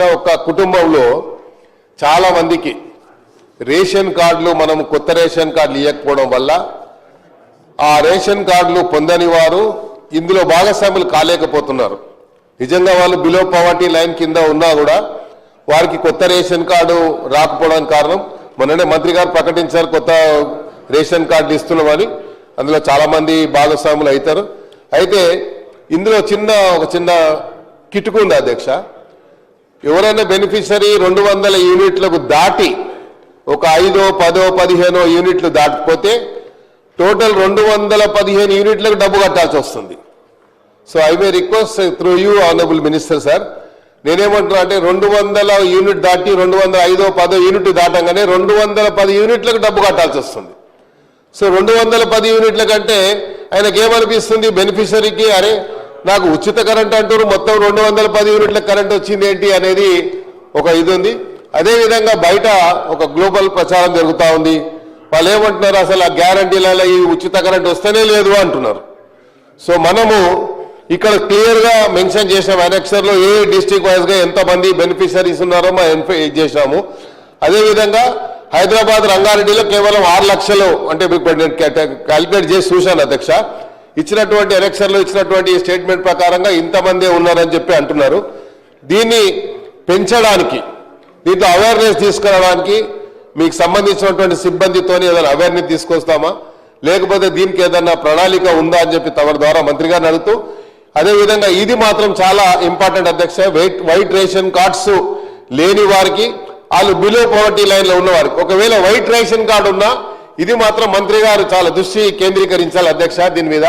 ఒక కుటుంబంలో చాలా మందికి రేషన్ కార్డులు మనం కొత్త రేషన్ కార్డులు ఇవ్వకపోవడం వల్ల ఆ రేషన్ కార్డులు పొందని వారు ఇందులో భాగస్వాములు కాలేకపోతున్నారు. నిజంగా వాళ్ళు బిలో పవర్టీ లైన్ కింద ఉన్నా కూడా వారికి కొత్త రేషన్ కార్డు రాకపోవడానికి కారణం మొన్ననే మంత్రి గారు ప్రకటించారు కొత్త రేషన్ కార్డులు ఇస్తున్నామని. అందులో చాలా మంది భాగస్వాములు అవుతారు. అయితే ఇందులో ఒక చిన్న కిటుకు ఉంది అధ్యక్ష. ఎవరైనా బెనిఫిషరీ 200 యూనిట్లకు దాటి ఒక 5, 10, 15 యూనిట్లు దాటిపోతే టోటల్ 215 యూనిట్లకు డబ్బు కట్టాల్సి వస్తుంది. So I may request through you honourable minister sir, నేనేమంటున్నా అంటే 200 యూనిట్ దాటి 205, 10 యూనిట్ దాటంగానే 210 యూనిట్లకు డబ్బు కట్టాల్సి వస్తుంది. సో 210 యూనిట్ల కంటే ఆయనకి ఏమనిపిస్తుంది బెనిఫిషరీకి, అరే నాకు ఉచిత కరెంట్ అంటారు మొత్తం 210 యూనిట్ల కరెంట్ వచ్చింది ఏంటి అనేది ఒక ఇది ఉంది. అదేవిధంగా బయట ఒక గ్లోబల్ ప్రచారం జరుగుతూ ఉంది. వాళ్ళు ఏమంటున్నారు, అసలు ఆ గ్యారంటీలలో ఈ ఉచిత కరెంట్ వస్తేనే లేదు అంటున్నారు. సో మనము ఇక్కడ క్లియర్గా మెన్షన్ చేసాము అనెక్సర్లో ఏ డిస్ట్రిక్ట్ వైజ్గా ఎంతమంది బెనిఫిషరీస్ ఉన్నారో మనం చేసాము. అదేవిధంగా హైదరాబాద్ రంగారెడ్డిలో కేవలం 6 లక్షలు అంటే క్యాలిక్యులేట్ చేసి చూశాను అధ్యక్ష. ఇచ్చినటువంటి ఎలక్షన్లో ఇచ్చినటువంటి స్టేట్మెంట్ ప్రకారంగా ఇంతమందే ఉన్నారని చెప్పి అంటున్నారు. దీన్ని పెంచడానికి, దీంట్లో అవేర్నెస్ తీసుకురావడానికి మీకు సంబంధించినటువంటి సిబ్బందితో ఏదైనా అవేర్నెస్ తీసుకొస్తామా, లేకపోతే దీనికి ఏదైనా ప్రణాళిక ఉందా అని చెప్పి తమ ద్వారా మంత్రి గారిని అడుగుతూ, అదేవిధంగా ఇది మాత్రం చాలా ఇంపార్టెంట్ అధ్యక్ష. వైట్ రేషన్ కార్డ్స్ లేని వారికి, వాళ్ళు బిలో పవర్టీ లైన్లో ఉన్నవారికి ఒకవేళ వైట్ రేషన్ కార్డు ఉన్నా ఇది మాత్రం మంత్రి గారు చాలా దృష్టి కేంద్రీకరించాలి అధ్యక్ష దీని మీద.